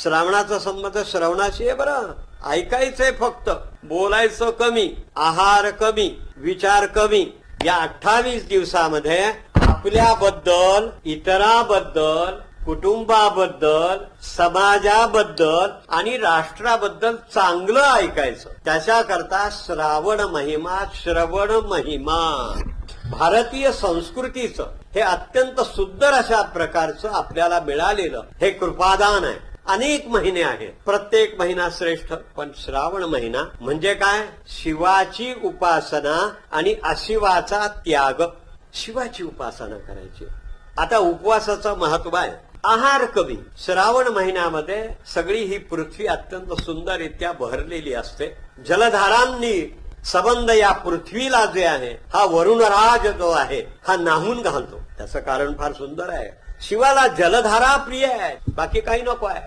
श्रावणाचा संबंध श्रवणाशी आहे बरं. ऐकायचंय फक्त, बोलायचं कमी, आहार कमी, विचार कमी. या 28 दिवसामध्ये आपल्याबद्दल, इतराबद्दल, कुटुंबाबद्दल, समाजाबद्दल आणि राष्ट्राबद्दल चांगलं ऐकायचं. त्याच्याकरता श्रावण महिमा, श्रवण महिमा, भारतीय संस्कृतीचं हे अत्यंत सुंदर अशा प्रकारचं आपल्याला मिळालेलं हे कृपादान आहे. अनेक महिने आहेत, प्रत्येक महिना श्रेष्ठ, पण श्रावण महिना म्हणजे काय? शिवाची उपासना आणि अशिवाचा त्याग. शिवाची उपासना करायची. आता उपवासाचं महत्व आहे. आहार कमी. श्रावण महिन्यामध्ये सगळी ही पृथ्वी अत्यंत सुंदररित्या बहरलेली असते. जलधारांनी संबंध या पृथ्वीला जे आहे, हा वरुणराज जो आहे हा नाहून घालतो. त्याचं कारण फार सुंदर आहे. शिवाला जलधारा प्रिय आहे, बाकी काही नको आहे.